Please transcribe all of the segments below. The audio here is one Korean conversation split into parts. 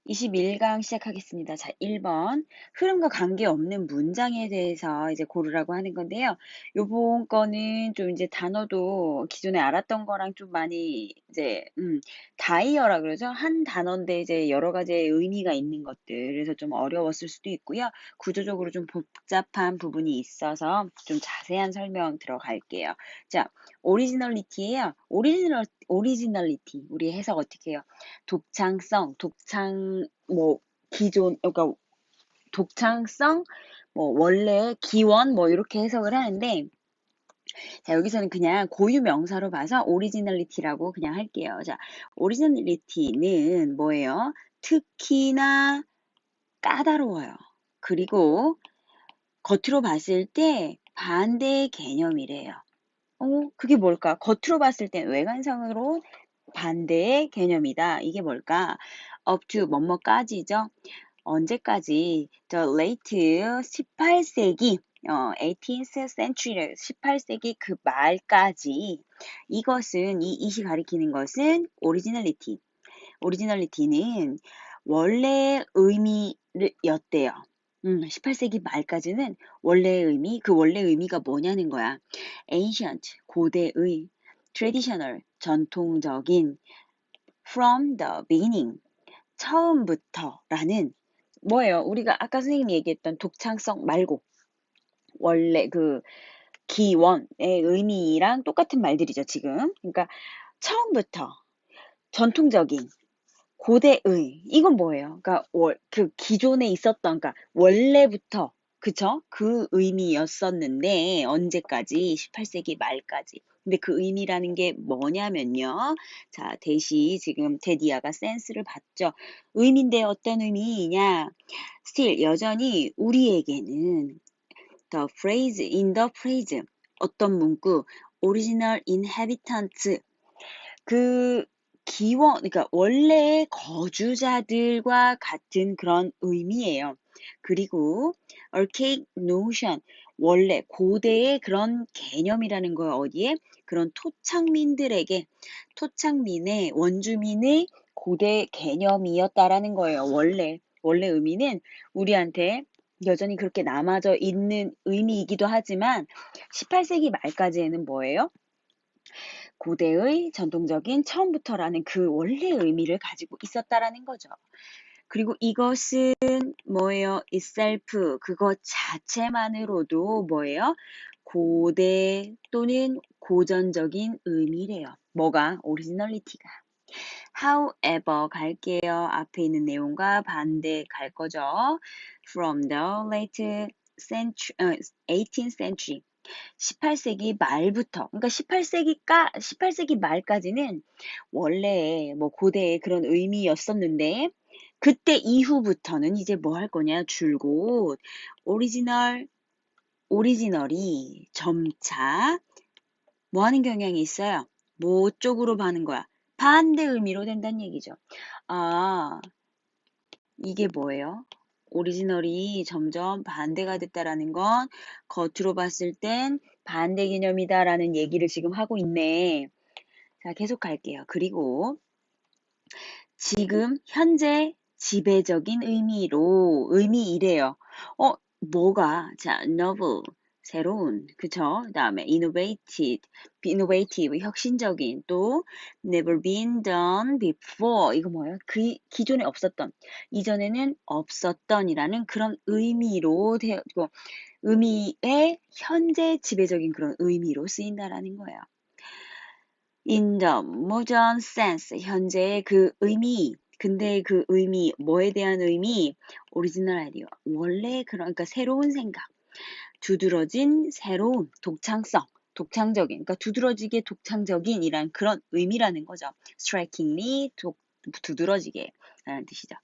21강 시작하겠습니다. 자, 1번. 흐름과 관계없는 문장에 대해서 이제 고르라고 하는 건데요. 요번 거는 좀 이제 단어도 기존에 알았던 거랑 좀 많이 이제, 다이어라 그러죠? 한 단어인데 이제 여러 가지의 의미가 있는 것들. 그래서 좀 어려웠을 수도 있고요. 구조적으로 좀 복잡한 부분이 있어서 좀 자세한 설명 들어갈게요. 자, 오리지널리티예요. 오리지널리티. 우리 해석 어떻게 해요? 독창성, 뭐, 그러니까 독창성, 뭐, 원래 기원, 뭐, 이렇게 해석을 하는데, 자, 여기서는 그냥 고유 명사로 봐서 오리지널리티라고 그냥 할게요. 자, 오리지널리티는 뭐예요? 특히나 까다로워요. 그리고 겉으로 봤을 때 반대의 개념이래요. 그게 뭘까? 겉으로 봤을 땐 외관상으로 반대의 개념이다. 이게 뭘까? up to 뭐뭐까지죠. 언제까지? The late 18세기 18th century 18세기 그 말까지 이것은 이 이시 가리키는 것은 오리지널리티. 오리지널리티는 원래의 의미였대요. 18세기 말까지는 원래의 의미, 그 원래의 의미가 뭐냐는 거야. ancient, 고대의, traditional, 전통적인, from the beginning, 처음부터라는 뭐예요? 우리가 아까 선생님이 얘기했던 독창성 말고 원래 그 기원의 의미랑 똑같은 말들이죠, 지금. 그러니까 처음부터 전통적인 고대의 이건 뭐예요? 그러니까 그 기존에 있었던 그러니까 원래부터 그쵸? 그 의미였었는데 언제까지? 18세기 말까지. 근데 그 의미라는 게 뭐냐면요. 자, 대시 지금 데디아가 센스를 봤죠. 의미인데 어떤 의미냐? still 여전히 우리에게는 in the phrase 어떤 문구 original inhabitants 그 기원, 그러니까 원래의 거주자들과 같은 그런 의미예요. 그리고 archaic notion, 원래 고대의 그런 개념이라는 거예요. 어디에? 그런 토착민들에게, 토착민의, 원주민의 고대 개념이었다라는 거예요. 원래 의미는 우리한테 여전히 그렇게 남아져 있는 의미이기도 하지만 18세기 말까지에는 뭐예요? 고대의 전통적인 처음부터라는 그 원래의 의미를 가지고 있었다라는 거죠. 그리고 이것은 뭐예요? itself, 그것 자체만으로도 뭐예요? 고대 또는 고전적인 의미래요. 뭐가? 오리지널리티가. However 갈게요. 앞에 있는 내용과 반대 갈 거죠. From the late century, 18th century. 18세기 말부터, 그러니까 18세기 말까지는 원래 뭐 고대의 그런 의미였었는데, 그때 이후부터는 이제 뭐 할 거냐, 줄곧, 오리지널, 오리지널이 점차 뭐 하는 경향이 있어요? 뭐 쪽으로 가는 거야? 반대 의미로 된다는 얘기죠. 아, 이게 뭐예요? 오리지널이 점점 반대가 됐다라는 건 겉으로 봤을 땐 반대 개념이다라는 얘기를 지금 하고 있네. 자, 계속 갈게요. 그리고 지금 현재 지배적인 의미이래요. 뭐가? 자, novel, 새로운, 그쵸? 그다음에 innovative, 혁신적인, 또 never been done before, 이거 뭐예요? 그 기존에 없었던, 이전에는 없었던이라는 그런 의미로 되고, 의미의 현재 지배적인 그런 의미로 쓰인다라는 거예요. In the modern sense, 현재의 그 의미, 근데 그 의미, 뭐에 대한 의미, 오리지널 아이디어, 원래 그러니까 새로운 생각, 두드러진 새로운 독창적인, 그러니까 두드러지게 독창적인이란 그런 의미라는 거죠. strikingly, 두드러지게 라는 뜻이죠.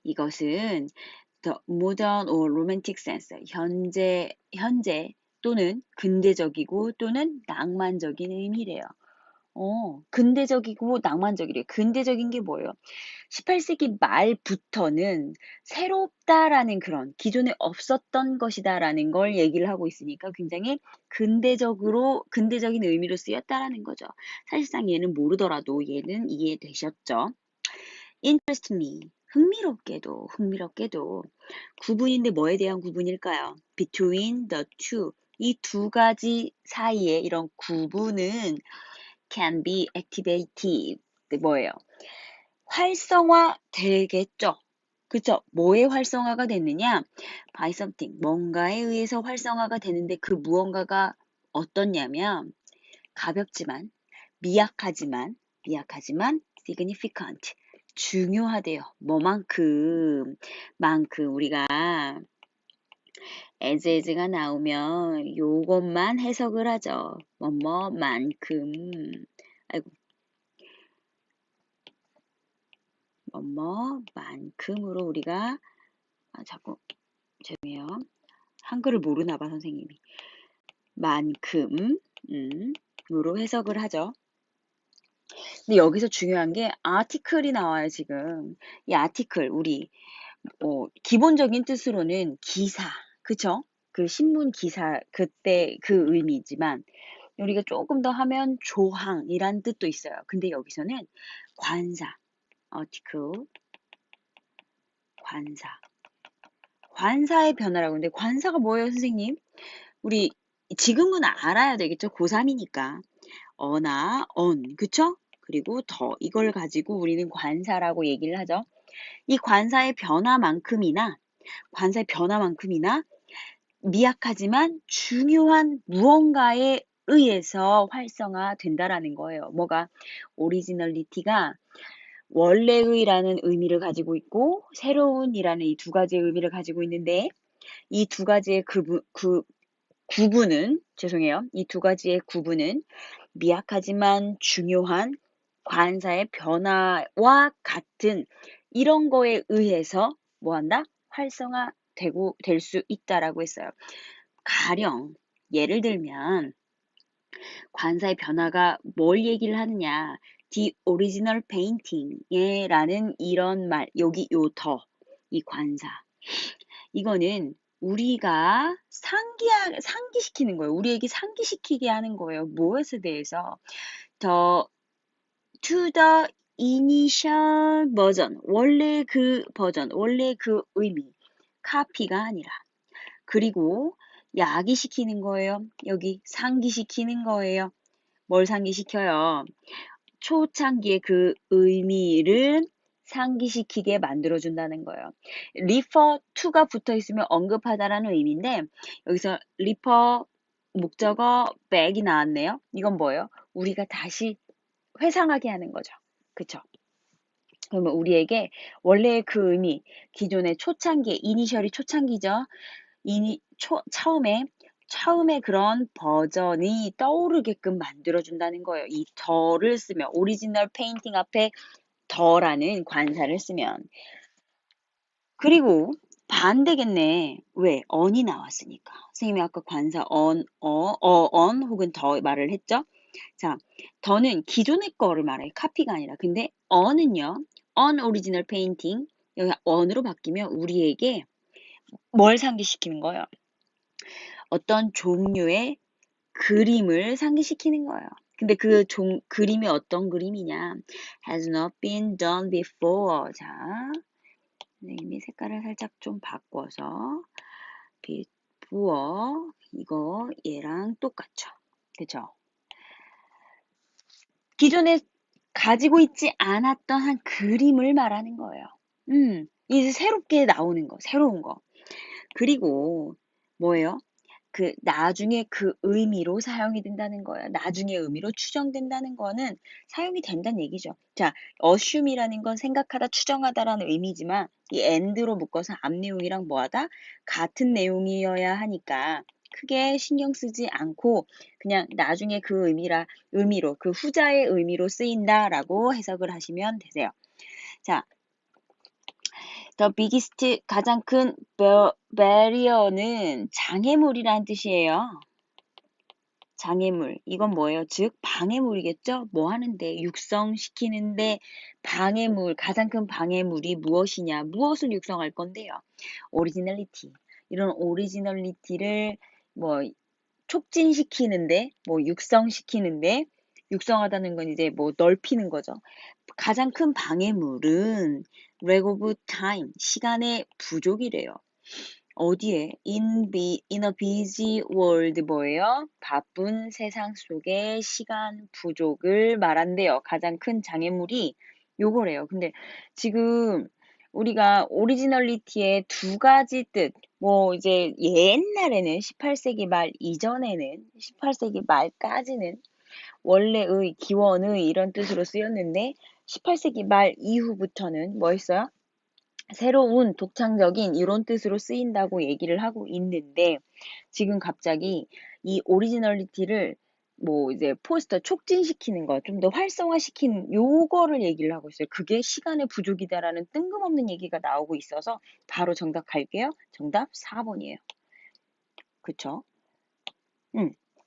이것은 the modern or romantic sense, 현재 또는 근대적이고 또는 낭만적인 의미래요. 근대적이고 낭만적이래요. 근대적인 게 뭐예요? 18세기 말부터는 새롭다라는 그런 기존에 없었던 것이다라는 걸 얘기를 하고 있으니까 굉장히 근대적인 의미로 쓰였다라는 거죠. 사실상 얘는 모르더라도 얘는 이해되셨죠? interest me. 흥미롭게도 구분인데 뭐에 대한 구분일까요? Between the two. 이 두 가지 사이에 이런 구분은 can be activated. 뭐예요? 활성화 되겠죠. 그쵸? 뭐에 활성화가 됐느냐? By something. 뭔가에 의해서 활성화가 되는데 그 무언가가 어떻냐면 가볍지만 미약하지만 significant. 중요하대요. 만큼 우리가 as가 나오면 요것만 해석을 하죠. 뭐뭐만큼. 아이고. 뭐뭐만큼으로 우리가 자꾸 죄송해요. 한글을 모르나 봐 선생님이. 만큼 으로 해석을 하죠. 근데 여기서 중요한 게 article이 나와요, 지금. 이 article 우리 기본적인 뜻으로는 기사, 그쵸? 그 신문 기사 그때 그 의미지만 우리가 조금 더 하면 조항이란 뜻도 있어요. 근데 여기서는 관사, article, 관사의 변화라고. 근데 관사가 뭐예요, 선생님? 우리 지금은 알아야 되겠죠? 고3이니까. 어나 언, 그쵸? 그리고 더 이걸 가지고 우리는 관사라고 얘기를 하죠. 이 관사의 변화만큼이나 미약하지만 중요한 무언가에 의해서 활성화된다라는 거예요. 뭐가? 오리지널리티가 원래의라는 의미를 가지고 있고 새로운이라는 이 두 가지의 의미를 가지고 있는데 이 두 가지의 구분은 이 두 가지의 구분은 미약하지만 중요한 관사의 변화와 같은 이런 거에 의해서 뭐한다? 활성화되고 될 수 있다라고 했어요. 가령 예를 들면 관사의 변화가 뭘 얘기를 하느냐? The original painting에 라는 이런 말, 여기 이 관사. 이거는 우리가 상기시키는 거예요. 우리에게 상기시키게 하는 거예요. 무엇에 대해서? To the initial version. 원래 그 버전, 원래 그 의미. 카피가 아니라. 그리고 야기시키는 거예요. 여기 상기시키는 거예요. 뭘 상기시켜요? 초창기의 그 의미를 상기시키게 만들어준다는 거예요. refer to가 붙어 있으면 언급하다라는 의미인데 여기서 refer 목적어 back이 나왔네요. 이건 뭐예요? 우리가 다시 회상하게 하는 거죠. 그쵸? 그러면 우리에게 원래 그 의미, 기존의 초창기, 이니셜이 초창기죠. 처음에 그런 버전이 떠오르게끔 만들어준다는 거예요. 이 더를 쓰면, 오리지널 페인팅 앞에 더라는 관사를 쓰면. 그리고 반대겠네. 왜? 언이 나왔으니까. 선생님이 아까 관사 언 혹은 더 말을 했죠? 자, 더는 기존의 거를 말해요. 카피가 아니라. 근데 언은요. unoriginal painting. 여기 언으로 바뀌면 우리에게 뭘 상기시키는 거예요? 어떤 종류의 그림을 상기시키는 거예요. 근데 그 그림이 어떤 그림이냐? has not been done before. 자, 선생님이 색깔을 살짝 좀 바꿔서 before 이거 얘랑 똑같죠. 그죠? 기존에 가지고 있지 않았던 한 그림을 말하는 거예요. 이제 새롭게 나오는 거, 새로운 거. 그리고 뭐예요? 그 나중에 그 의미로 사용이 된다는 거예요. 나중에 의미로 추정된다는 거는 사용이 된다는 얘기죠. 자, assume이라는 건 생각하다, 추정하다라는 의미지만 이 and로 묶어서 앞 내용이랑 뭐하다? 같은 내용이어야 하니까 크게 신경 쓰지 않고 그냥 나중에 그 의미로 그 후자의 의미로 쓰인다라고 해석을 하시면 되세요. 자, The biggest 가장 큰 barrier는 장애물이라는 뜻이에요. 장애물. 이건 뭐예요? 즉 방해물이겠죠? 뭐 하는데 육성시키는데 방해물, 가장 큰 방해물이 무엇이냐? 무엇을 육성할 건데요? 오리지널리티. 이런 오리지널리티를 뭐 촉진시키는데, 뭐 육성시키는데 육성하다는 건 이제 뭐 넓히는 거죠. 가장 큰 방해물은 lack of time, 시간의 부족이래요. 어디에? in a busy world 뭐예요? 바쁜 세상 속에 시간 부족을 말한대요. 가장 큰 장애물이 요거래요. 근데 지금 우리가 오리지널리티의 두 가지 뜻, 뭐 이제 옛날에는 18세기 말 이전에는 18세기 말까지는 원래의, 기원의 이런 뜻으로 쓰였는데 18세기 말 이후부터는 뭐 했어요? 새로운 독창적인 이런 뜻으로 쓰인다고 얘기를 하고 있는데 지금 갑자기 이 오리지널리티를 뭐 이제 포스터 촉진시키는 거, 좀 더 활성화시키는 요거를 얘기를 하고 있어요. 그게 시간의 부족이다라는 뜬금없는 얘기가 나오고 있어서 바로 정답 갈게요. 정답 4번이에요. 그쵸?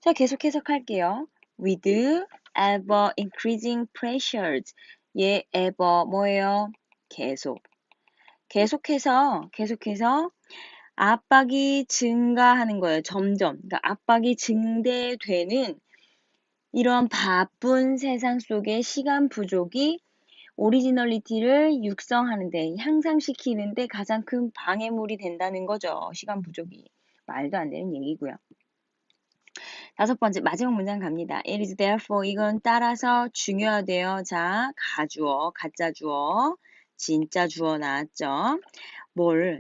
자, 계속 해석할게요. With ever increasing pressures. 얘 ever 뭐예요? 계속. 계속해서 압박이 증가하는 거예요. 점점. 그러니까 압박이 증대되는 이런 바쁜 세상 속의 시간 부족이 오리지널리티를 육성하는데, 향상시키는데 가장 큰 방해물이 된다는 거죠. 시간 부족이. 말도 안 되는 얘기고요. 다섯 번째, 마지막 문장 갑니다. It is therefore, 이건 따라서 중요하대요. 자, 가주어, 가짜 주어, 진짜 주어 나왔죠?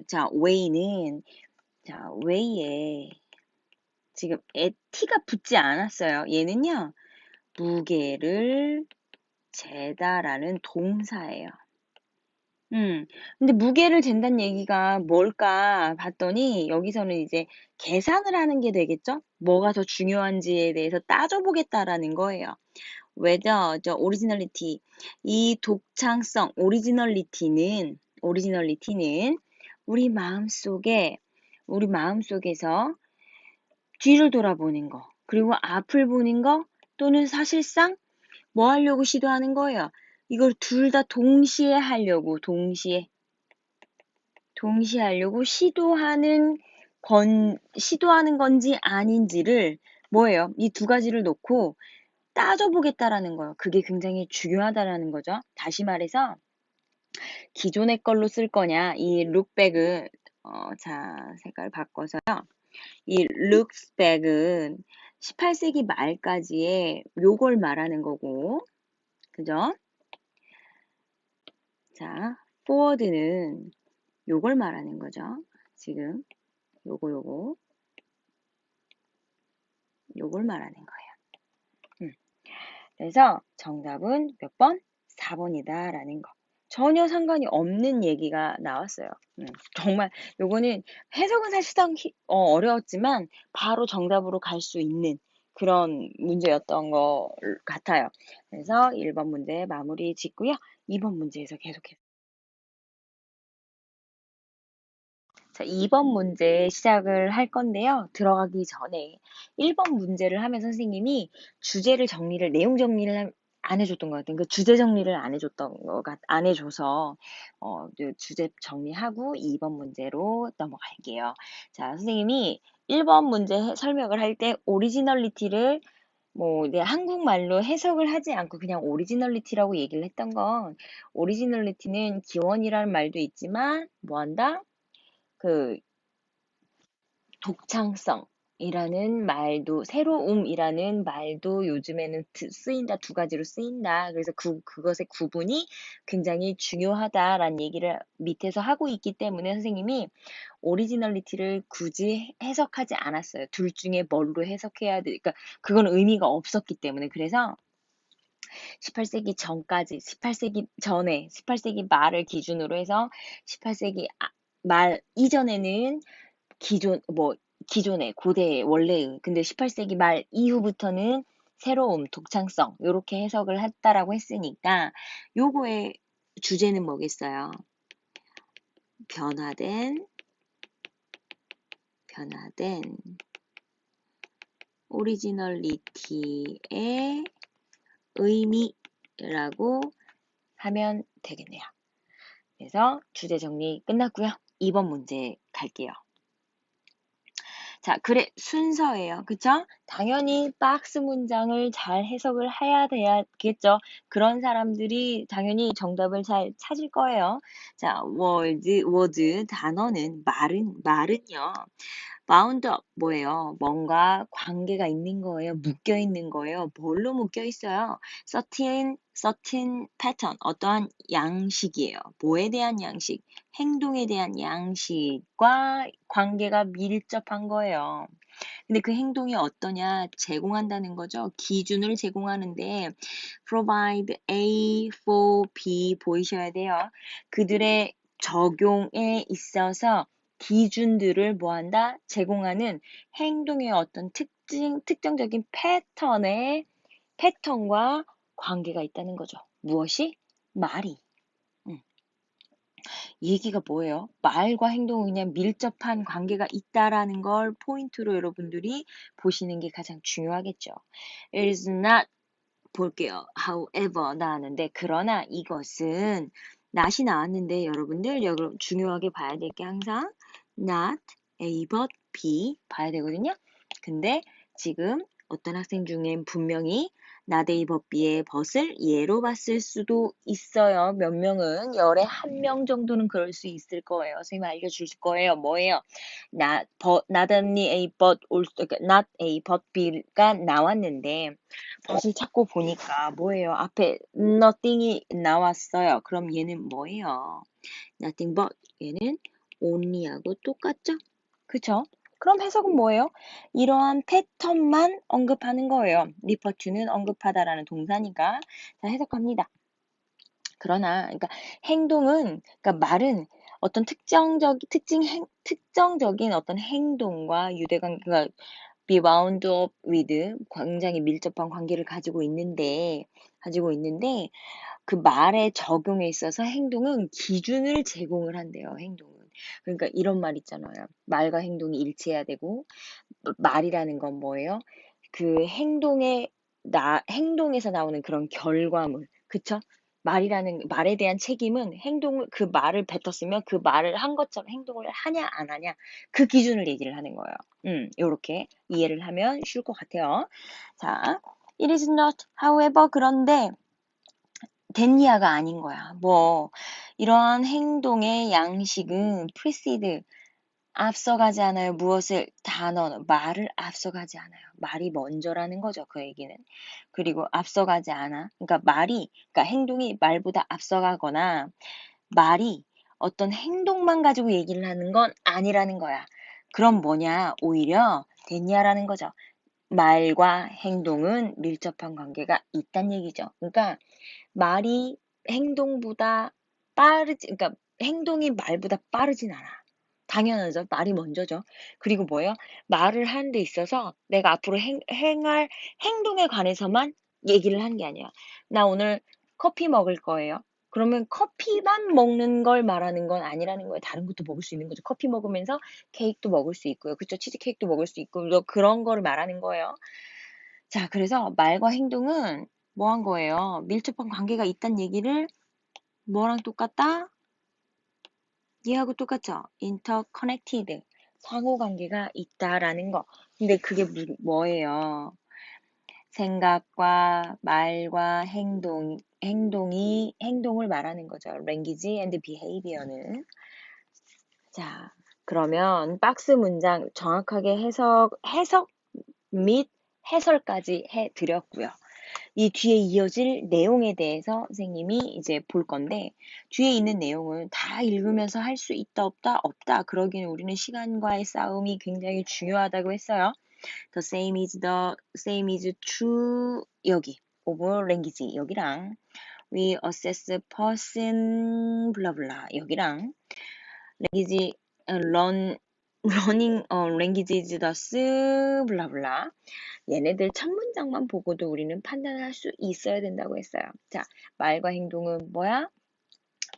자, way는, 자, way에 지금 t가 붙지 않았어요. 얘는요, 무게를 재다라는 동사예요. 근데 무게를 잰다는 얘기가 뭘까 봤더니 여기서는 이제 계산을 하는 게 되겠죠? 뭐가 더 중요한지에 대해서 따져보겠다라는 거예요. whether, 오리지널리티, 이 독창성, 오리지널리티는 우리 마음속에서 뒤를 돌아보는 거, 그리고 앞을 보는 거, 또는 사실상 뭐 하려고 시도하는 거예요? 이걸 둘 다 동시에 하려고, 동시에 하려고 시도하는 건지 아닌지를 뭐예요? 이 두 가지를 놓고 따져보겠다라는 거예요. 그게 굉장히 중요하다라는 거죠. 다시 말해서 기존의 걸로 쓸 거냐, 이 룩백은 자, 색깔 바꿔서요. 이 룩백은 18세기 말까지의 요걸 말하는 거고, 그죠? 자, forward는 요걸 말하는 거죠. 지금 요걸 말하는 거예요. 그래서 정답은 몇 번? 4번이다라는 거. 전혀 상관이 없는 얘기가 나왔어요. 정말 요거는 해석은 사실상 어려웠지만 바로 정답으로 갈 수 있는 그런 문제였던 것 같아요. 그래서 1번 문제 마무리 짓고요. 2번 문제에서 계속해서. 자, 2번 문제 시작을 할 건데요. 들어가기 전에 1번 문제를 하면 선생님이 내용 정리를 안 해줬던 것 같아요. 그 주제 정리를 안 해줘서, 주제 정리하고 2번 문제로 넘어갈게요. 자, 선생님이 1번 문제 설명을 할 때 오리지널리티를 한국말로 해석을 하지 않고 그냥 오리지널리티라고 얘기를 했던 건, 오리지널리티는 기원이라는 말도 있지만, 뭐 한다? 그 독창성이라는 말도, 새로움이라는 말도 요즘에는 쓰인다, 두 가지로 쓰인다. 그래서 그것의 구분이 굉장히 중요하다라는 얘기를 밑에서 하고 있기 때문에 선생님이 오리지널리티를 굳이 해석하지 않았어요. 둘 중에 뭘로 해석해야 돼. 그러니까 그건 의미가 없었기 때문에. 그래서 18세기 전까지, 18세기 전에, 18세기 말을 기준으로 해서 18세기 말 이전에는 기존의 고대의 원래의, 근데 18세기 말 이후부터는 새로움, 독창성 요렇게 해석을 했다라고 했으니까 요거의 주제는 뭐겠어요? 변화된 오리지널리티의 의미라고 하면 되겠네요. 그래서 주제 정리 끝났고요. 2번 문제 갈게요. 자, 그래, 순서예요. 그쵸? 당연히 박스 문장을 잘 해석을 해야 돼야겠죠. 그런 사람들이 당연히 정답을 잘 찾을 거예요. 자, word, 단어는 말은요. bound up 뭐예요? 뭔가 관계가 있는 거예요. 묶여 있는 거예요. 뭘로 묶여 있어요? certain pattern, 어떠한 양식이에요. 뭐에 대한 양식? 행동에 대한 양식과 관계가 밀접한 거예요. 근데 그 행동이 어떠냐? 제공한다는 거죠. 기준을 제공하는데 provide A for B 보이셔야 돼요. 그들의 적용에 있어서 기준들을 뭐한다? 제공하는 행동의 어떤 특정적인 패턴과 관계가 있다는 거죠. 무엇이? 말이. 음. 이 얘기가 뭐예요? 말과 행동은 그냥 밀접한 관계가 있다라는 걸 포인트로 여러분들이 보시는 게 가장 중요하겠죠. It is not 볼게요. However 나왔는데 그러나 이것은 not이 나왔는데 여러분들 중요하게 봐야 될 게 항상 not A but B 봐야 되거든요. 근데 지금 어떤 학생 중엔 분명히 not A but B의 but을 예로 봤을 수도 있어요. 몇 명은 열에 한 명 정도는 그럴 수 있을 거예요. 선생님 알려줄 거예요. 뭐예요? not only A but also, 그러니까 not A but B가 나왔는데 젖을 찾고 보니까 뭐예요? 앞에 nothing이 나왔어요. 그럼 얘는 뭐예요? nothing but 얘는 only하고 똑같죠? 그쵸? 그럼 해석은 뭐예요? 이러한 패턴만 언급하는 거예요. refer는 언급하다라는 동사니까. 자, 해석합니다. 그러나, 그러니까 행동은, 그러니까 말은 어떤 특정적인 어떤 행동과 유대관계가 be bound up with 굉장히 밀접한 관계를 가지고 있는데 그 말의 적용에 있어서 행동은 기준을 제공을 한대요. 행동은. 그러니까 이런 말 있잖아요. 말과 행동이 일치해야 되고 말이라는 건 뭐예요? 그 행동에서 나오는 그런 결과물. 그쵸? 말에 대한 책임은 그 말을 뱉었으면 그 말을 한 것처럼 행동을 하냐, 안 하냐. 그 기준을 얘기를 하는 거예요. 요렇게 이해를 하면 쉬울 것 같아요. 자, it is not, however, 그런데, 된이야가 아닌 거야. 이러한 행동의 양식은 precede, 앞서가지 않아요. 무엇을? 말을 앞서가지 않아요. 말이 먼저라는 거죠. 그 얘기는. 그리고 앞서가지 않아. 그러니까 행동이 말보다 앞서가거나 말이 어떤 행동만 가지고 얘기를 하는 건 아니라는 거야. 그럼 뭐냐? 오히려 됐냐라는 거죠. 말과 행동은 밀접한 관계가 있다는 얘기죠. 그러니까 말이 행동보다 그러니까 행동이 말보다 빠르진 않아. 당연하죠. 말이 먼저죠. 그리고 뭐예요? 말을 하는 데 있어서 내가 앞으로 행할 행동에 관해서만 얘기를 하는 게 아니야. 나 오늘 커피 먹을 거예요. 그러면 커피만 먹는 걸 말하는 건 아니라는 거예요. 다른 것도 먹을 수 있는 거죠. 커피 먹으면서 케이크도 먹을 수 있고요. 그쵸? 치즈케이크도 먹을 수 있고, 그런 거를 말하는 거예요. 자, 그래서 말과 행동은 뭐 한 거예요? 밀접한 관계가 있다는 얘기를 뭐랑 똑같다? 얘하고 똑같죠? interconnected. 상호관계가 있다라는 거. 근데 그게 뭐예요? 생각과 말과 행동을 말하는 거죠. language and behavior는. 자, 그러면 박스 문장 정확하게 해석 및 해설까지 해드렸고요. 이 뒤에 이어질 내용에 대해서 선생님이 이제 볼 건데, 뒤에 있는 내용은 다 읽으면서 할 수 있다, 없다, 없다. 그러기는 우리는 시간과의 싸움이 굉장히 중요하다고 했어요. the same is true 여기 of language 여기랑 we assess person 블라블라 여기랑 language learning languages thus 블라블라 얘네들 첫 문장만 보고도 우리는 판단을 할 수 있어야 된다고 했어요. 자, 말과 행동은 뭐야?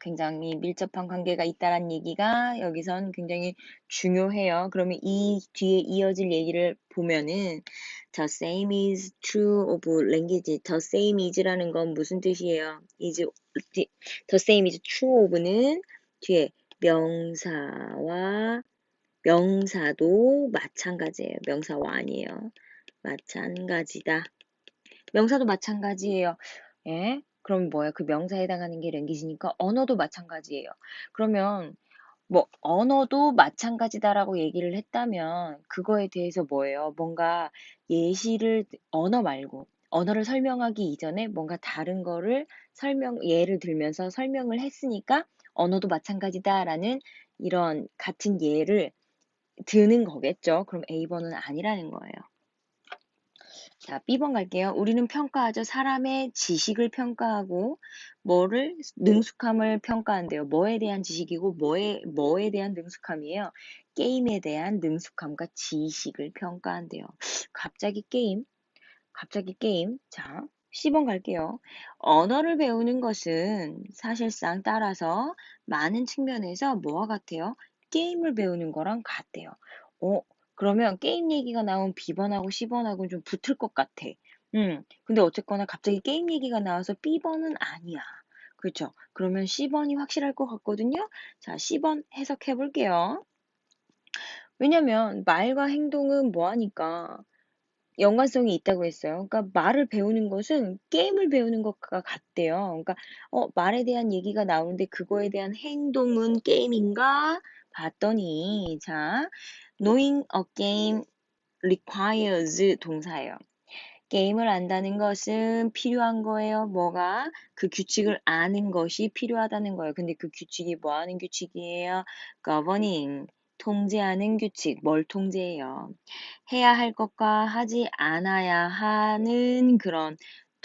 굉장히 밀접한 관계가 있다란 얘기가 여기선 굉장히 중요해요. 그러면 이 뒤에 이어질 얘기를 보면은 the same is true of language. the same is라는 건 무슨 뜻이에요? the same is true of는 뒤에 명사도 마찬가지예요. 명사와 아니에요. 마찬가지다. 명사도 마찬가지예요. 예? 그럼 뭐야? 그 명사에 해당하는 게 랭귀지니까 언어도 마찬가지예요. 그러면 뭐 언어도 마찬가지다라고 얘기를 했다면 그거에 대해서 뭐예요? 뭔가 예시를 언어 말고 언어를 설명하기 이전에 뭔가 다른 거를 예를 들면서 설명을 했으니까 언어도 마찬가지다라는 이런 같은 예를 드는 거겠죠. 그럼 A번은 아니라는 거예요. 자, B번 갈게요. 우리는 평가하죠. 사람의 지식을 평가하고 능숙함을 평가한대요. 뭐에 대한 지식이고 뭐에 대한 능숙함이에요. 게임에 대한 능숙함과 지식을 평가한대요. 갑자기 게임? 갑자기 게임? 자, C번 갈게요. 언어를 배우는 것은 사실상 따라서 많은 측면에서 뭐와 같아요? 게임을 배우는 거랑 같대요. 어, 그러면 게임 얘기가 나온 B번하고 C번하고는 좀 붙을 것 같아. 근데 어쨌거나 갑자기 게임 얘기가 나와서 B번은 아니야. 그렇죠? 그러면 C번이 확실할 것 같거든요. 자, C번 해석해 볼게요. 왜냐면 말과 행동은 뭐 하니까 연관성이 있다고 했어요. 그러니까 말을 배우는 것은 게임을 배우는 것과 같대요. 그러니까 말에 대한 얘기가 나오는데 그거에 대한 행동은 게임인가 봤더니 자, knowing a game requires 동사예요. 게임을 안다는 것은 필요한 거예요. 뭐가? 그 규칙을 아는 것이 필요하다는 거예요. 근데 그 규칙이 뭐 하는 규칙이에요? governing, 통제하는 규칙. 뭘 통제해요? 해야 할 것과 하지 않아야 하는 그런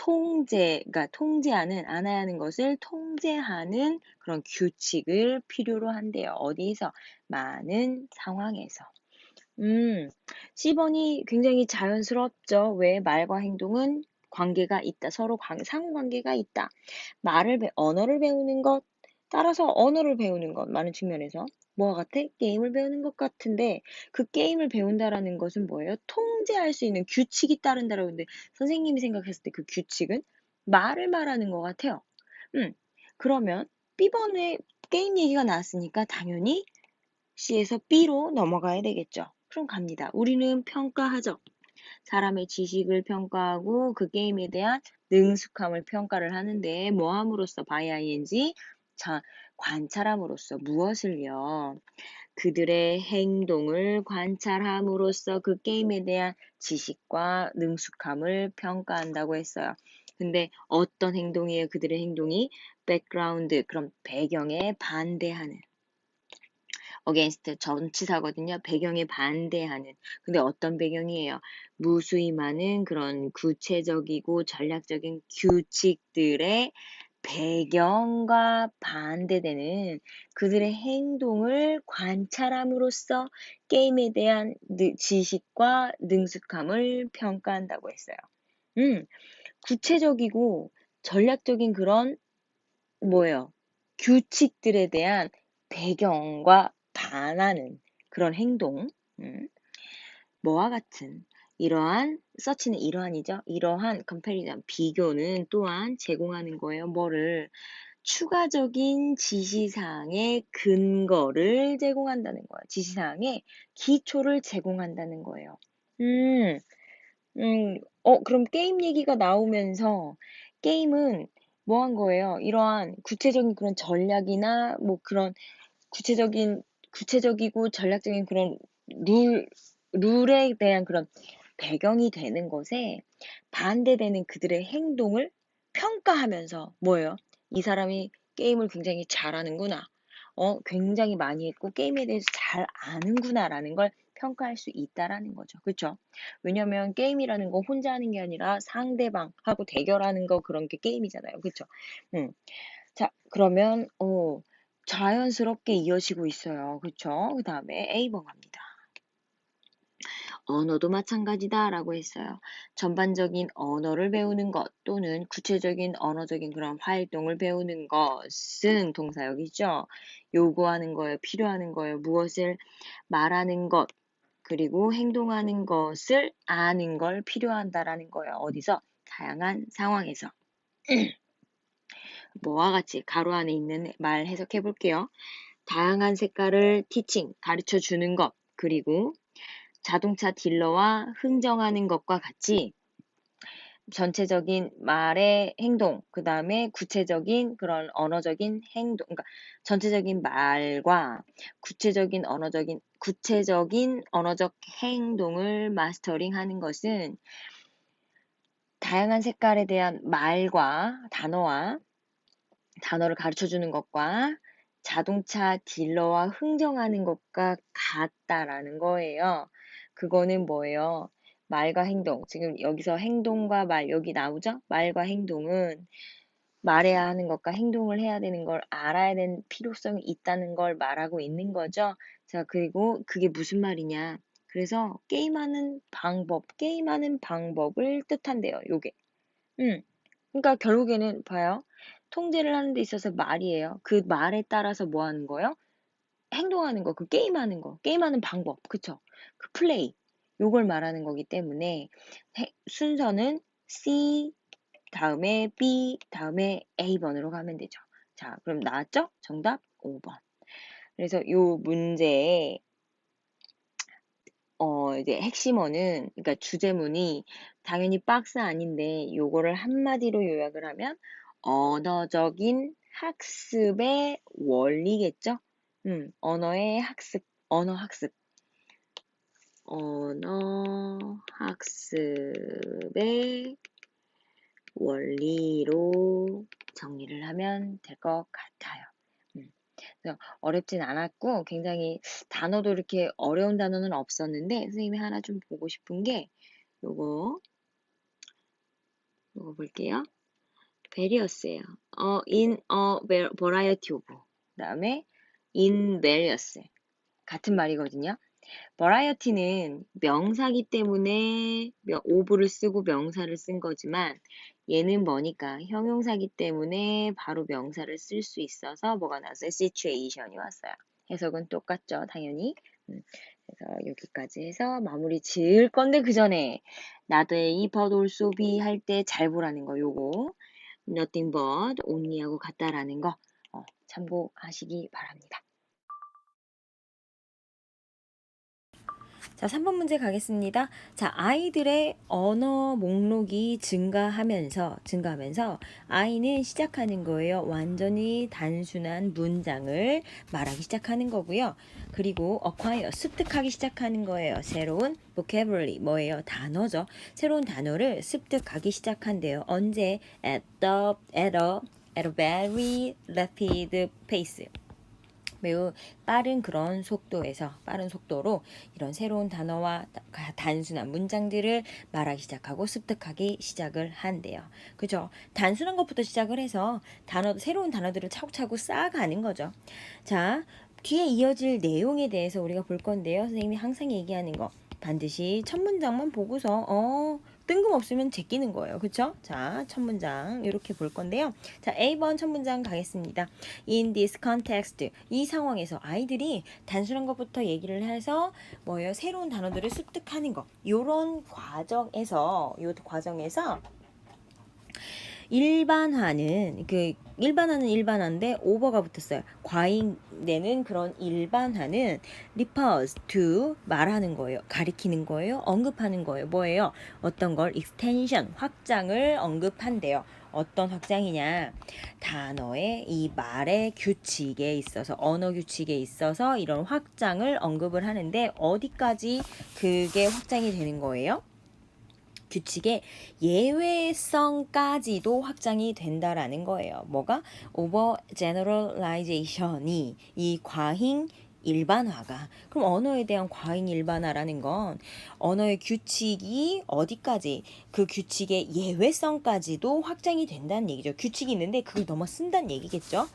그러니까 통제하는, 안아야 하는 것을 통제하는 그런 규칙을 필요로 한대요. 어디서? 많은 상황에서. 음, C번이 굉장히 자연스럽죠. 왜 말과 행동은 관계가 있다. 서로 상관관계가 있다. 언어를 배우는 것, 따라서 언어를 배우는 것, 많은 측면에서. 뭐와 같아? 게임을 배우는 것 같은데, 그 게임을 배운다라는 것은 뭐예요? 통제할 수 있는 규칙이 따른다라고 했는데, 선생님이 생각했을 때 그 규칙은 말을 말하는 것 같아요. 그러면 B번에 게임 얘기가 나왔으니까 당연히 C에서 B로 넘어가야 되겠죠. 그럼 갑니다. 우리는 평가하죠. 사람의 지식을 평가하고 그 게임에 대한 능숙함을 평가를 하는데 뭐 함으로써 by ing 자, 관찰함으로써 무엇을요? 그들의 행동을 관찰함으로써 그 게임에 대한 지식과 능숙함을 평가한다고 했어요. 근데 어떤 행동이에요? 그들의 행동이 백그라운드 그럼 배경에 반대하는 against 전치사거든요. 배경에 반대하는. 근데 어떤 배경이에요? 무수히 많은 그런 구체적이고 전략적인 규칙들의 배경과 반대되는 그들의 행동을 관찰함으로써 게임에 대한 지식과 능숙함을 평가한다고 했어요. 구체적이고 전략적인 그런 뭐예요? 규칙들에 대한 배경과 반하는 그런 행동, 음, 뭐와 같은 이러한 서치는 이러한이죠. 이러한 comparison 비교는 또한 제공하는 거예요. 뭐를 추가적인 지시사항의 근거를 제공한다는 거예요. 지시사항의 기초를 제공한다는 거예요. 음, 그럼 게임 얘기가 나오면서 게임은 뭐 한 거예요? 이러한 구체적인 그런 전략이나 뭐 그런 구체적이고 전략적인 그런 룰, 룰에 대한 그런 배경이 되는 것에 반대되는 그들의 행동을 평가하면서 뭐예요? 이 사람이 게임을 굉장히 잘하는구나. 굉장히 많이 했고 게임에 대해서 잘 아는구나라는 걸 평가할 수 있다라는 거죠. 그렇죠? 왜냐면 게임이라는 건 혼자 하는 게 아니라 상대방하고 대결하는 거 그런 게 게임이잖아요. 그렇죠? 음. 자, 그러면 자연스럽게 이어지고 있어요. 그쵸? 그 다음에 A번 갑니다. 언어도 마찬가지다라고 했어요. 전반적인 언어를 배우는 것 또는 구체적인 언어적인 그런 활동을 배우는 것은 동사역이죠. 요구하는 거예요. 필요하는 거예요. 무엇을 말하는 것 그리고 행동하는 것을 아는 걸 필요한다라는 거예요. 어디서? 다양한 상황에서. 뭐와 같이 가로 안에 있는 말 해석해 볼게요. 다양한 색깔을 teaching, 가르쳐 주는 것, 그리고 자동차 딜러와 흥정하는 것과 같이 전체적인 말의 행동, 그 다음에 구체적인 그런 언어적인 행동, 그러니까 전체적인 말과 구체적인 언어적 행동을 마스터링 하는 것은 다양한 색깔에 대한 말과 단어를 가르쳐 주는 것과 자동차 딜러와 흥정하는 것과 같다라는 거예요. 그거는 뭐예요? 말과 행동. 지금 여기서 행동과 말, 여기 나오죠? 말과 행동은 말해야 하는 것과 행동을 해야 되는 걸 알아야 되는 필요성이 있다는 걸 말하고 있는 거죠. 자, 그리고 그게 무슨 말이냐? 그래서 게임하는 방법을 뜻한대요, 요게. 그러니까 결국에는 봐요. 통제를 하는 데 있어서 말이에요. 그 말에 따라서 뭐 하는 거요? 행동하는 거, 그 게임하는 거, 게임하는 방법, 그쵸? 그 플레이, 요걸 말하는 거기 때문에 순서는 C 다음에 B 다음에 A번으로 가면 되죠. 자, 그럼 나왔죠? 정답 5번. 그래서 요 문제의 이제 핵심어는, 그러니까 주제문이 당연히 박스 아닌데 요거를 한마디로 요약을 하면 언어적인 학습의 원리겠죠? 언어의 학습, 언어 학습의 원리로 정리를 하면 될 것 같아요. 그래서 어렵진 않았고 굉장히 단어도 이렇게 어려운 단어는 없었는데 선생님이 하나 좀 보고 싶은 게 요거 볼게요. various예요. in a variety of. 그다음에 in various. 같은 말이거든요. variety는 명사기 때문에 of를 쓰고 명사를 쓴 거지만 얘는 뭐니까 형용사기 때문에 바로 명사를 쓸 수 있어서 뭐가 나왔어요? situation이 왔어요. 해석은 똑같죠, 당연히. 그래서 여기까지 해서 마무리 지을 건데 그 전에 나도의 이 but also be 할 때 잘 보라는 거 요거 nothing but only하고 같다라는 거 참고하시기 바랍니다. 자, 3번 문제 가겠습니다. 자, 아이들의 언어 목록이 증가하면서 아이는 시작하는 거예요. 완전히 단순한 문장을 말하기 시작하는 거고요. 그리고 acquire, 습득하기 시작하는 거예요. 새로운 vocabulary, 뭐예요? 단어죠. 새로운 단어를 습득하기 시작한대요. 언제? at a very rapid pace. 매우 빠른 그런 빠른 속도로 이런 새로운 단어와 단순한 문장들을 말하기 시작하고 습득하기 시작을 한대요. 그죠? 단순한 것부터 시작을 해서 새로운 단어들을 차곡차곡 쌓아가는 거죠. 자, 뒤에 이어질 내용에 대해서 우리가 볼 건데요. 선생님이 항상 얘기하는 거. 반드시 첫 문장만 보고서 뜬금없으면 제끼는 거예요. 그쵸? 자, 첫 문장 이렇게 볼 건데요. 자, A번 첫 문장 가겠습니다. In this context, 이 상황에서 아이들이 단순한 것부터 얘기를 해서 뭐예요? 새로운 단어들을 습득하는 거. 요런 과정에서 일반화는 일반화인데 오버가 붙었어요. 과잉되는 그런 일반화는 refers to 말하는 거예요. 가리키는 거예요. 언급하는 거예요. 뭐예요? 어떤 걸 extension 확장을 언급한대요. 어떤 확장이냐? 단어의 이 말의 규칙에 있어서 언어 규칙에 있어서 이런 확장을 언급을 하는데 어디까지 그게 확장이 되는 거예요? 규칙의 예외성까지도 확장이 된다라는 거예요. 뭐가? over generalization이 이 과잉 일반화가. 그럼 언어에 대한 과잉 일반화라는 건 언어의 규칙이 어디까지 그 규칙의 예외성까지도 확장이 된다는 얘기죠. 규칙이 있는데 그걸 넘어 쓴다는 얘기겠죠.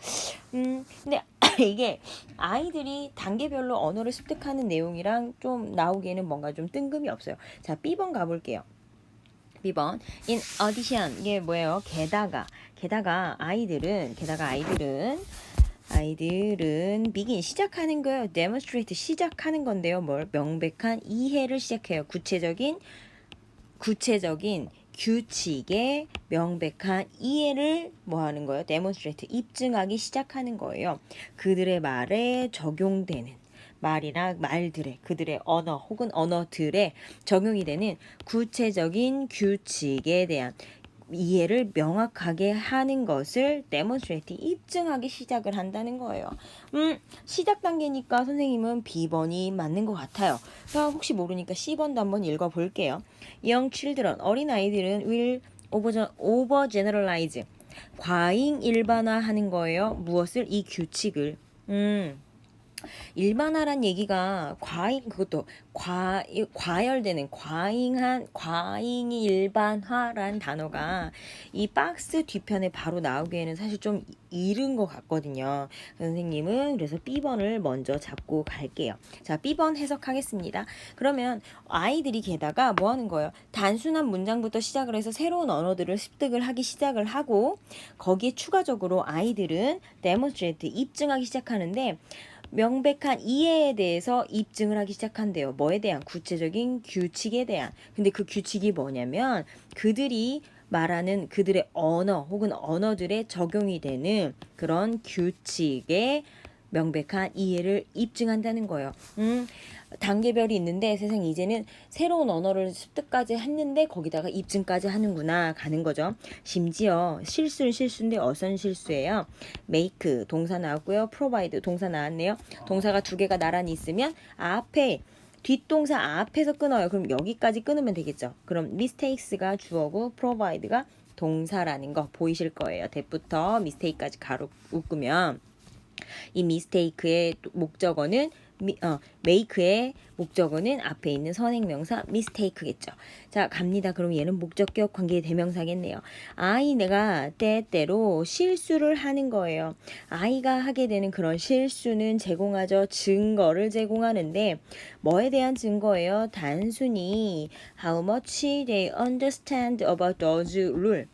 근데 이게 아이들이 단계별로 언어를 습득하는 내용이랑 좀 나오기에는 뭔가 좀 뜬금이 없어요. 자, B번 가볼게요. B번 in addition 이게 뭐예요? 게다가 아이들은 begin 시작하는 거예요. demonstrate 시작하는 건데요. 뭘? 명백한 이해를 시작해요. 구체적인 규칙의 명백한 이해를 뭐 하는 거예요? demonstrate 입증하기 시작하는 거예요. 그들의 말에 적용되는 말이나 말들의 그들의 언어 혹은 언어들에 적용이 되는 구체적인 규칙에 대한 이해를 명확하게 하는 것을 demonstrate, 입증하기 시작을 한다는 거예요. 시작 단계니까 선생님은 B번이 맞는 것 같아요. 자, 혹시 모르니까 C번도 한번 읽어볼게요. Young children, 어린아이들은 will overgeneralize, 과잉 일반화하는 거예요. 무엇을? 이 규칙을. 일반화란 얘기가 그것도 과열되는 과잉이 일반화란 단어가 이 박스 뒤편에 바로 나오기에는 사실 좀 이른 것 같거든요. 선생님은 그래서 B번을 먼저 잡고 갈게요. 자, B번 해석하겠습니다. 그러면 아이들이 게다가 뭐 하는 거예요? 단순한 문장부터 시작을 해서 새로운 언어들을 습득을 하기 시작을 하고, 거기에 추가적으로 아이들은 demonstrate, 입증하기 시작하는데, 명백한 이해에 대해서 입증을 하기 시작한대요. 뭐에 대한? 구체적인 규칙에 대한. 근데 그 규칙이 뭐냐면 그들이 말하는 그들의 언어 혹은 언어들에 적용이 되는 그런 규칙의 명백한 이해를 입증한다는 거예요. 단계별이 있는데 세상에 이제는 새로운 언어를 습득까지 했는데 거기다가 입증까지 하는구나 가는 거죠. 심지어 실수는 실수인데 어선 실수예요. make 동사 나왔고요. provide 동사 나왔네요. 동사가 두 개가 나란히 있으면 앞에 뒷동사 앞에서 끊어요. 그럼 여기까지 끊으면 되겠죠. 그럼 mistakes가 주어고 provide가 동사라는 거 보이실 거예요. that부터 mistake까지 가로 묶으면 이 mistake의 목적어는 make의 목적어는 앞에 있는 선행명사 mistake겠죠. 자, 갑니다. 그럼 얘는 목적격 관계 대명사겠네요. 내가 때때로 실수를 하는 거예요. 아이가 하게 되는 그런 실수는 제공하죠. 증거를 제공하는데 뭐에 대한 증거예요? 단순히 how much they understand about those rules,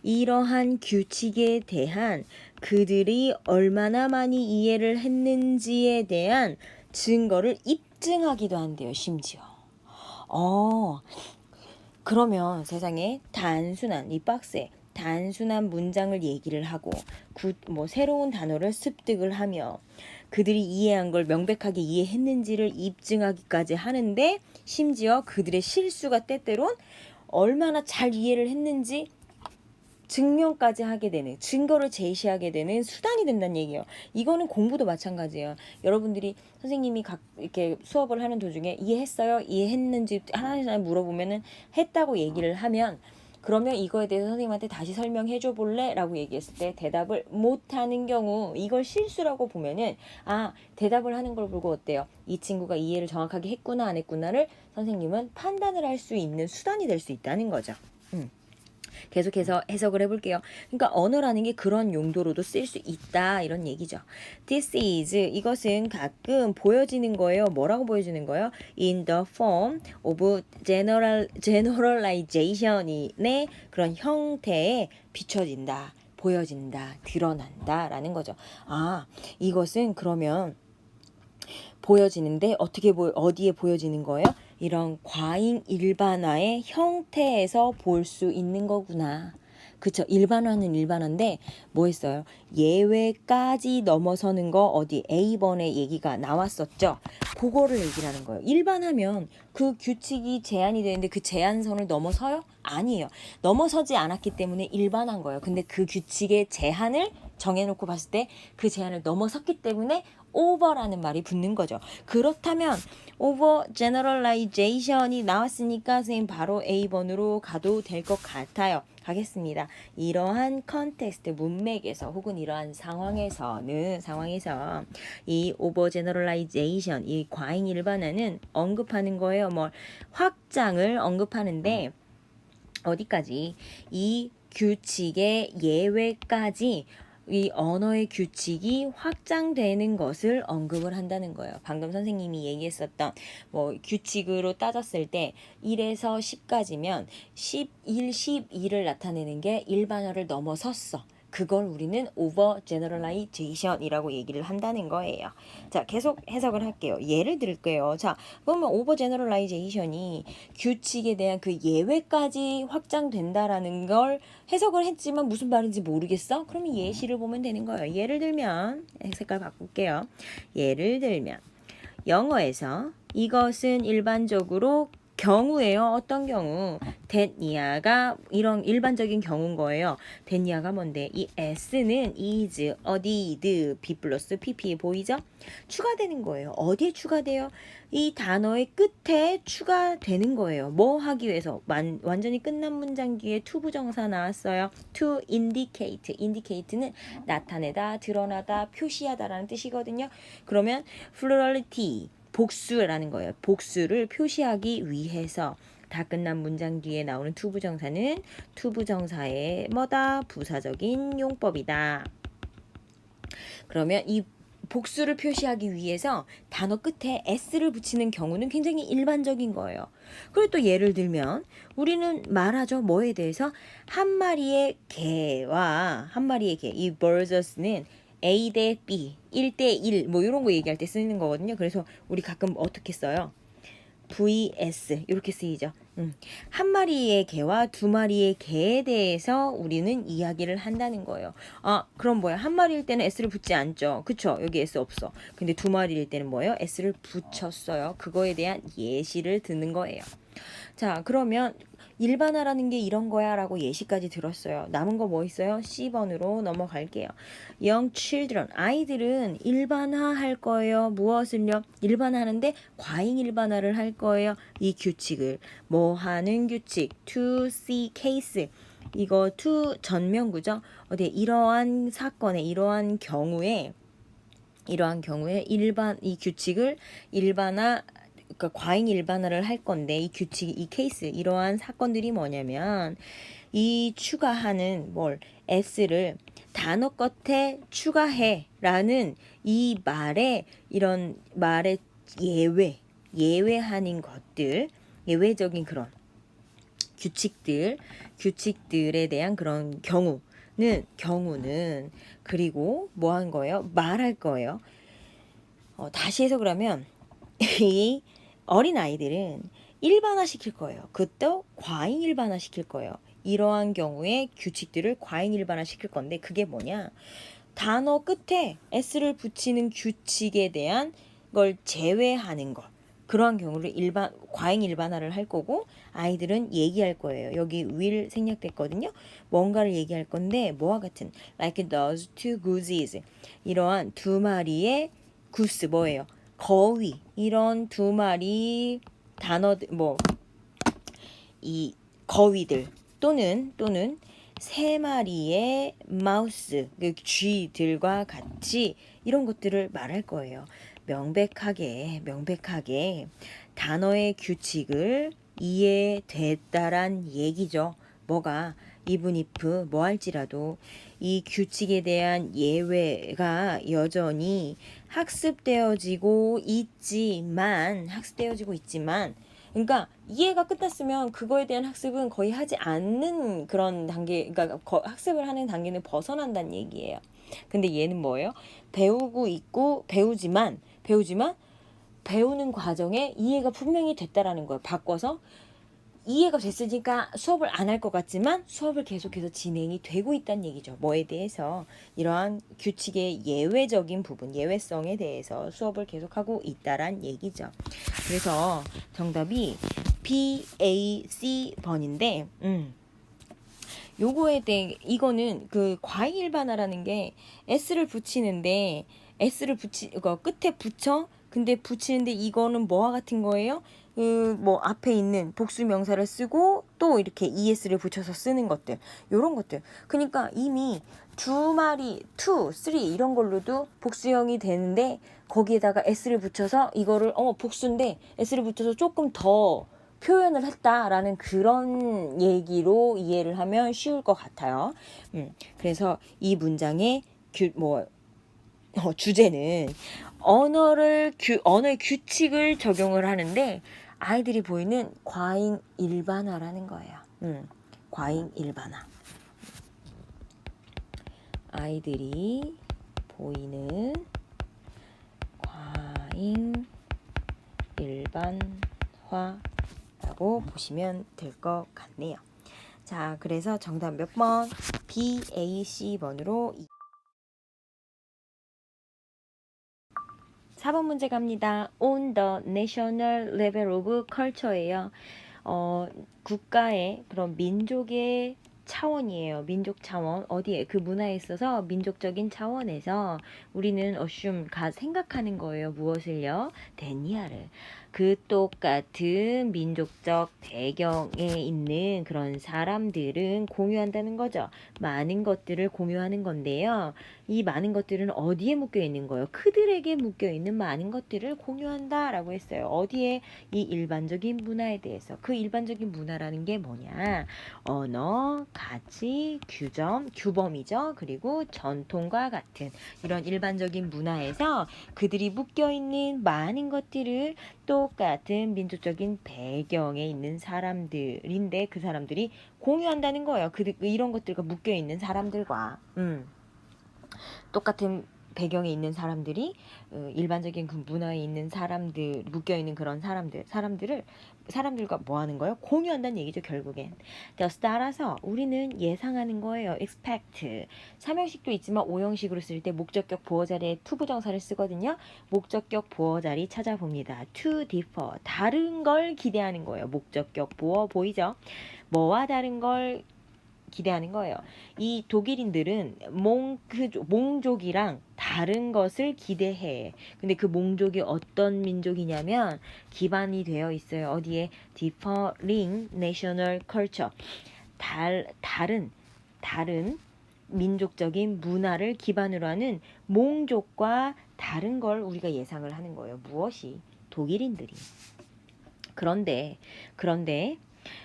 이러한 규칙에 대한 그들이 얼마나 많이 이해를 했는지에 대한 증거를 입증하기도 한대요, 심지어. 그러면 세상에 단순한 이 박스에 단순한 문장을 얘기를 하고 새로운 단어를 습득을 하며 그들이 이해한 걸 명백하게 이해했는지를 입증하기까지 하는데, 심지어 그들의 실수가 때때론 얼마나 잘 이해를 했는지 증명까지 하게 되는, 증거를 제시하게 되는 수단이 된다는 얘기예요. 이거는 공부도 마찬가지예요. 여러분들이 선생님이 이렇게 수업을 하는 도중에 이해했어요? 이해했는지 하나 물어보면은 했다고 얘기를 하면, 그러면 이거에 대해서 선생님한테 다시 설명해 줘 볼래? 라고 얘기했을 때 대답을 못하는 경우, 이걸 실수라고 보면은 대답을 하는 걸 보고 어때요? 이 친구가 이해를 정확하게 했구나 안 했구나를 선생님은 판단을 할 수 있는 수단이 될 수 있다는 거죠. 계속해서 해석을 해볼게요. 그러니까 언어라는 게 그런 용도로도 쓸 수 있다, 이런 얘기죠. This is, 이것은 가끔 보여지는 거예요. 뭐라고 보여지는 거예요? In the form of generalization의 그런 형태에 비춰진다, 보여진다, 드러난다 라는 거죠. 이것은 그러면 보여지는데 어디에 보여지는 거예요? 이런 과잉 일반화의 형태에서 볼 수 있는 거구나. 그쵸? 일반화는 일반화인데 뭐 했어요? 예외까지 넘어서는 거 어디 A번에 얘기가 나왔었죠? 그거를 얘기를 하는 거예요. 일반하면 그 규칙이 제한이 되는데 그 제한선을 넘어서요? 아니에요. 넘어서지 않았기 때문에 일반한 거예요. 근데 그 규칙의 제한을 정해놓고 봤을 때 그 제한을 넘어섰기 때문에 over라는 말이 붙는 거죠. 그렇다면 over generalization이 나왔으니까 선생님 바로 A번으로 가도 될 것 같아요. 가겠습니다. 이러한 컨텍스트, 문맥에서 혹은 이러한 상황에서 이 over generalization, 이 과잉 일반화는 언급하는 거예요. 확장을 언급하는데 어디까지? 이 규칙의 예외까지 이 언어의 규칙이 확장되는 것을 언급을 한다는 거예요. 방금 선생님이 얘기했었던 규칙으로 따졌을 때 1에서 10까지면 11, 12를 나타내는 게 일반어를 넘어섰어. 그걸 우리는 overgeneralization이라고 얘기를 한다는 거예요. 자, 계속 해석을 할게요. 예를 들게요. 자, 그러면 overgeneralization이 규칙에 대한 그 예외까지 확장된다라는 걸 해석을 했지만 무슨 말인지 모르겠어? 그러면 예시를 보면 되는 거예요. 예를 들면 색깔 바꿀게요. 예를 들면 영어에서 이것은 일반적으로 경우예요. 어떤 경우? 됐니아가 이런 일반적인 경우인 거예요. 됐니아가 뭔데? 이 s는 is, 어디, be 플러스 pp 보이죠? 추가되는 거예요. 어디에 추가돼요? 이 단어의 끝에 추가되는 거예요. 뭐 하기 위해서? 완전히 끝난 문장 뒤에 to 부정사 나왔어요. to indicate. indicate는 나타내다, 드러나다, 표시하다라는 뜻이거든요. 그러면 plurality 복수라는 거예요. 복수를 표시하기 위해서 다 끝난 문장 뒤에 나오는 to 부정사는 to 부정사의 뭐다? 부사적인 용법이다. 그러면 이 복수를 표시하기 위해서 단어 끝에 s를 붙이는 경우는 굉장히 일반적인 거예요. 그리고 또 예를 들면 우리는 말하죠. 뭐에 대해서? 한 마리의 개와 한 마리의 개. 이 versus는 A 대 B, 1대 1, 뭐 이런 거 얘기할 때 쓰는 거거든요. 그래서 우리 가끔 어떻게 써요? vs 이렇게 쓰이죠. 한 마리의 개와 두 마리의 개에 대해서 우리는 이야기를 한다는 거예요. 아, 그럼 뭐야? 한 마리일 때는 s를 붙지 않죠. 그쵸? 여기 s 없어. 근데 두 마리일 때는 뭐예요? s를 붙였어요. 그거에 대한 예시를 듣는 거예요. 자, 그러면 일반화라는 게 이런 거야 라고 예시까지 들었어요. 남은 거 뭐 있어요? C번으로 넘어갈게요. Young children, 아이들은 일반화 할 거예요. 무엇을요? 일반화하는데 과잉 일반화를 할 거예요. 이 규칙을. 뭐 하는 규칙? To see case. 이거 to 전명구죠. 어디 이러한 사건에 이러한 경우에 이 규칙을 일반화 그러니까 과잉 일반화를 할 건데 이 규칙, 이 케이스, 이러한 사건들이 뭐냐면 이 추가하는 s를 단어 끝에 추가해라는 이 말에 이런 말의 예외하는 것들, 예외적인 그런 규칙들에 대한 그런 경우는 그리고 뭐 한 거예요? 말할 거예요. 다시 해서 그러면 이 어린 아이들은 일반화 시킬 거예요. 그것도 과잉 일반화 시킬 거예요. 이러한 경우에 규칙들을 과잉 일반화 시킬 건데 그게 뭐냐? 단어 끝에 s를 붙이는 규칙에 대한 걸 제외하는 것. 그러한 경우를 과잉 일반화를 할 거고 아이들은 얘기할 거예요. 여기 will 생략됐거든요. 뭔가를 얘기할 건데 뭐와 같은 like those two gooses 이러한 두 마리의 goose 뭐예요? 거위 이런 두 마리 단어들 이 거위들 또는 세 마리의 마우스 그 쥐들과 같이 이런 것들을 말할 거예요. 명백하게 단어의 규칙을 이해됐다란 얘기죠. 뭐가 even if 뭐 할지라도 이 규칙에 대한 예외가 여전히 학습되어지고 있지만 그러니까 이해가 끝났으면 그거에 대한 학습은 거의 하지 않는 그런 단계, 그러니까 학습을 하는 단계는 벗어난다는 얘기예요. 근데 얘는 뭐예요? 배우고 있고 배우지만 배우는 과정에 이해가 분명히 됐다라는 거예요. 바꿔서 이해가 됐으니까 수업을 안 할 것 같지만 수업을 계속해서 진행이 되고 있다는 얘기죠. 뭐에 대해서 이러한 규칙의 예외적인 부분, 예외성에 대해서 수업을 계속하고 있다란 얘기죠. 그래서 정답이 B, A, C 번인데 요거에 대해 이거는 그 과잉 일반화라는 게 s를 붙이는데 이거 끝에 붙여 근데 붙이는데 이거는 뭐와 같은 거예요? 그 뭐 앞에 있는 복수 명사를 쓰고 또 이렇게 es를 붙여서 쓰는 것들 요런 것들 그러니까 이미 두 마리, two, three 이런 걸로도 복수형이 되는데 거기에다가 s를 붙여서 이거를 복수인데 s를 붙여서 조금 더 표현을 했다라는 그런 얘기로 이해를 하면 쉬울 것 같아요. 그래서 이 문장의 주제는 언어의 규칙을 적용을 하는데 아이들이 보이는 과잉 일반화라는 거예요. 과잉 일반화. 아이들이 보이는 과잉 일반화라고 보시면 될 것 같네요. 자, 그래서 정답 몇 번? B, A, C 번으로 4번 문제 갑니다. On the national level of culture예요. 국가의 그런 민족의 차원이에요. 민족 차원. 어디에? 그 문화에 있어서 민족적인 차원에서 우리는 생각하는 거예요. 무엇을요? 데니아를. 그 똑같은 민족적 배경에 있는 그런 사람들은 공유한다는 거죠. 많은 것들을 공유하는 건데요. 이 많은 것들은 어디에 묶여 있는 거예요? 그들에게 묶여 있는 많은 것들을 공유한다라고 했어요. 어디에? 이 일반적인 문화에 대해서. 그 일반적인 문화라는 게 뭐냐? 언어, 가치, 규범이죠. 그리고 전통과 같은 이런 일반적인 문화에서 그들이 묶여 있는 많은 것들을 똑같은 민족적인 배경에 있는 사람들인데 그 사람들이 공유한다는 거예요. 이런 것들과 묶여 있는 사람들과. 똑같은 배경에 있는 사람들이 일반적인 그 문화에 있는 사람들 묶여 있는 그런 사람들과 뭐 하는 거예요? 공유한다는 얘기죠, 결국엔. 그래서 따라서 우리는 예상하는 거예요. expect. 3형식도 있지만 5형식으로 쓸 때 목적격 보어 자리에 to 부정사를 쓰거든요. 목적격 보어 자리 찾아봅니다. to differ. 다른 걸 기대하는 거예요. 목적격 보어 보이죠? 뭐와 다른 걸 기대하는 거예요. 이 독일인들은 몽족이랑 다른 것을 기대해. 근데 그 몽족이 어떤 민족이냐면 기반이 되어 있어요. 어디에? differing national culture. 다른 민족적인 문화를 기반으로 하는 몽족과 다른 걸 우리가 예상을 하는 거예요. 무엇이? 독일인들이. 그런데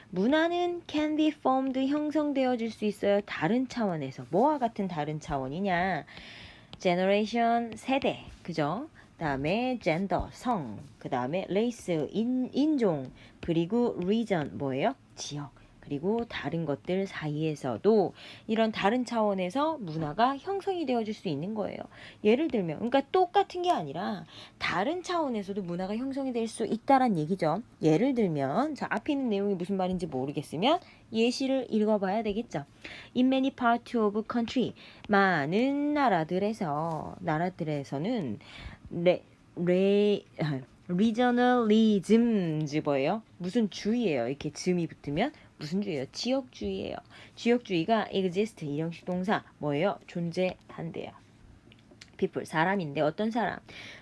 문화는 can be formed 형성되어질 수 있어요. 다른 차원에서. 뭐와 같은 다른 차원이냐? generation 세대, 그죠? 그다음에 gender 성, 그다음에 race 인종, 그리고 region 뭐예요? 지역. 그리고 다른 것들 사이에서도 이런 다른 차원에서 문화가 형성이 되어질 수 있는 거예요. 예를 들면, 그러니까 똑같은 게 아니라 다른 차원에서도 문화가 형성이 될 수 있다란 얘기죠. 예를 들면, 자, 앞에 있는 내용이 무슨 말인지 모르겠으면 예시를 읽어봐야 되겠죠. In many parts of country, 많은 나라들에서는 regionalism 뭐예요? 무슨 주의예요? 이렇게 즘이 붙으면 무슨 주의예요? 지역주의예요. 지역주의가 exist 이형식 동사 뭐예요? 존재한대요. people 사람인데 어떤 사람?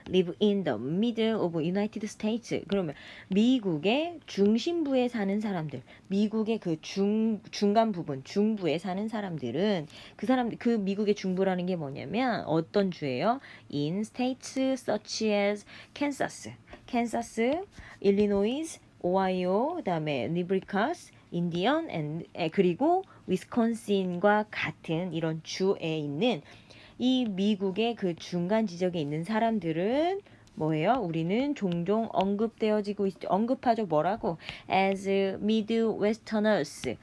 live in the middle of United States. 그러면 미국의 중심부에 사는 사람들, 미국의 그 중간 부분, 중부에 사는 사람들은 그 미국의 중부라는 게 뭐냐면 어떤 주예요? In states such as Kansas, Illinois, 오하이오, 그다음에 니브라스카, 인디언, 그리고 위스콘신과 같은 이런 주에 있는 이 미국의 그 중간 지역에 있는 사람들은 뭐예요? 우리는 종종 언급하죠. 뭐라고? As Midwesterners.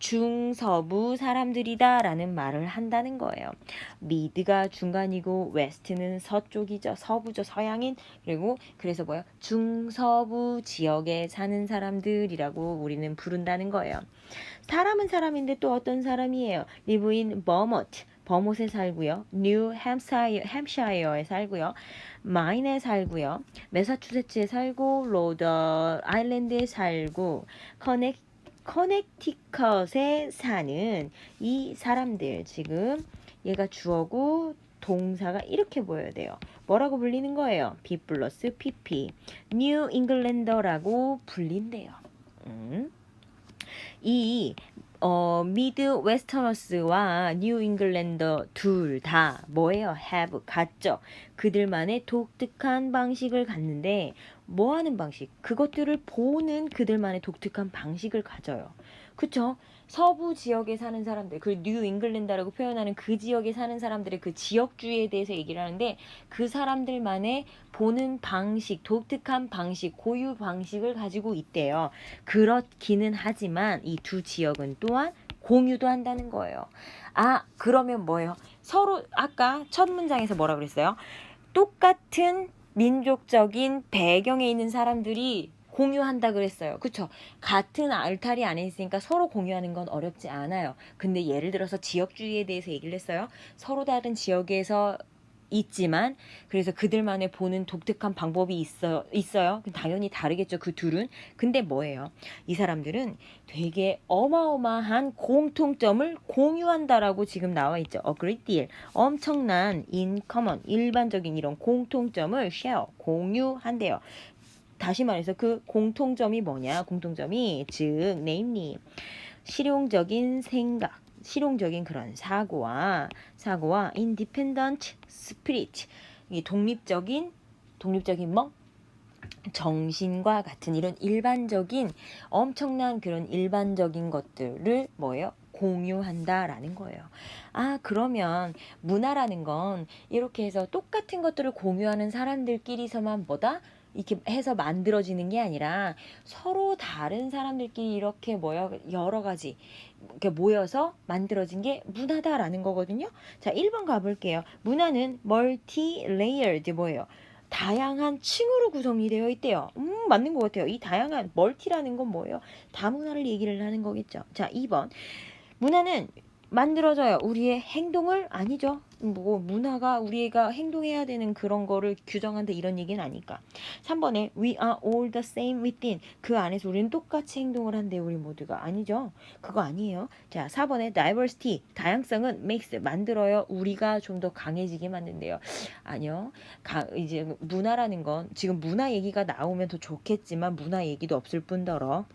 중서부 사람들이다라는 말을 한다는 거예요. 미드가 중간이고 웨스트는 서쪽이죠. 서부죠. 서양인. 그래서 뭐예요? 중서부 지역에 사는 사람들이라고 우리는 부른다는 거예요. 사람은 사람인데 또 어떤 사람이에요? Live in Vermont. 버못에 살고요. 뉴 햄샤이어에 살고요. 마인에 살고요. 매사추세츠에 살고 로드 아일랜드에 살고 커넥티컷에 사는 이 사람들 지금 얘가 주어고 동사가 이렇게 보여야 돼요. 뭐라고 불리는 거예요? B 플러스 PP 뉴 잉글랜더라고 불린대요. 이 미드 웨스터너스와 뉴 잉글랜더 둘 다 뭐예요? have 같죠. 그들만의 독특한 방식을 갖는데 뭐 하는 방식? 그것들을 보는 그들만의 독특한 방식을 가져요. 그쵸? 서부 지역에 사는 사람들, 그 뉴 잉글랜드라고 표현하는 그 지역에 사는 사람들의 그 지역주의에 대해서 얘기를 하는데 그 사람들만의 보는 방식, 독특한 방식, 고유 방식을 가지고 있대요. 그렇기는 하지만 이 두 지역은 또한 공유도 한다는 거예요. 아, 그러면 뭐예요? 서로 아까 첫 문장에서 뭐라 그랬어요? 똑같은 민족적인 배경에 있는 사람들이 공유한다 그랬어요. 그쵸? 같은 알타리 안에 있으니까 서로 공유하는 건 어렵지 않아요. 근데 예를 들어서 지역주의에 대해서 얘기를 했어요. 서로 다른 지역에서 있지만 그래서 그들만의 보는 독특한 방법이 있어요. 당연히 다르겠죠. 그 둘은. 근데 뭐예요? 이 사람들은 되게 어마어마한 공통점을 공유한다라고 지금 나와 있죠. A great deal. 엄청난 in common, 일반적인 이런 공통점을 share, 공유한대요. 다시 말해서 그 공통점이 뭐냐? 공통점이 즉 namely 실용적인 생각, 실용적인 그런 사고와 independent spirit, 이 독립적인 뭐 정신과 같은 이런 일반적인 엄청난 그런 일반적인 것들을 뭐예요? 공유한다라는 거예요. 아, 그러면 문화라는 건 이렇게 해서 똑같은 것들을 공유하는 사람들끼리서만 뭐다? 이렇게 해서 만들어지는 게 아니라 서로 다른 사람들끼리 이렇게 모여 여러 가지 이렇게 모여서 만들어진 게 문화다라는 거거든요. 자, 1번 가볼게요. 문화는 멀티 레이어드 뭐예요? 다양한 층으로 구성이 되어 있대요. 맞는 것 같아요. 이 다양한 멀티라는 건 뭐예요? 다문화를 얘기를 하는 거겠죠. 자, 2번. 문화는 만들어져요. 우리의 행동을 아니죠. 뭐 문화가 우리가 행동해야 되는 그런 거를 규정한다 이런 얘기는 아니까. 3번에 we are all the same within. 그 안에서 우리는 똑같이 행동을 한대 우리 모두가 아니죠. 그거 아니에요. 자, 4번에 diversity. 다양성은 makes 만들어요. 우리가 좀 더 강해지게 만든대요. 아니요. 이제 문화라는 건 지금 문화 얘기가 나오면 더 좋겠지만 문화 얘기도 없을 뿐더러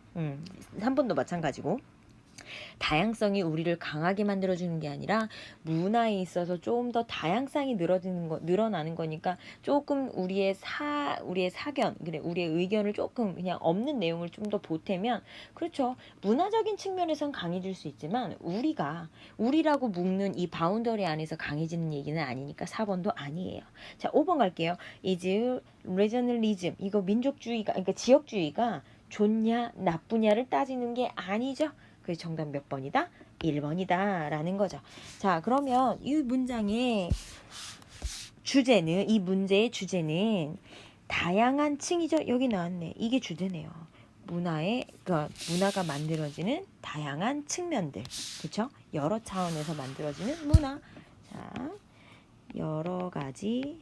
3번도 마찬가지고 다양성이 우리를 강하게 만들어주는 게 아니라 문화에 있어서 좀 더 다양성이 늘어나는 거니까 조금 우리의 사견, 그래, 우리의 의견을 조금 그냥 없는 내용을 좀 더 보태면 그렇죠. 문화적인 측면에선 강해질 수 있지만 우리라고 묶는 이 바운더리 안에서 강해지는 얘기는 아니니까 4번도 아니에요. 자, 5번 갈게요. is regionalism. 이거 민족주의가, 그러니까 지역주의가 좋냐, 나쁘냐를 따지는 게 아니죠. 그래서 정답 몇 번이다? 1번이다 라는 거죠. 자, 그러면 이 문장의 주제는, 이 문제의 주제는 다양한 층이죠. 여기 나왔네. 이게 주제네요. 문화가 만들어지는 다양한 측면들. 그렇죠? 여러 차원에서 만들어지는 문화. 자, 여러 가지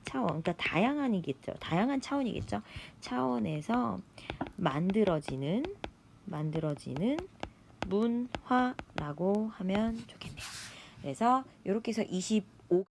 차원. 그러니까 다양한 차원이겠죠. 차원에서 만들어지는 문화라고 하면 좋겠네요. 그래서 이렇게 해서 25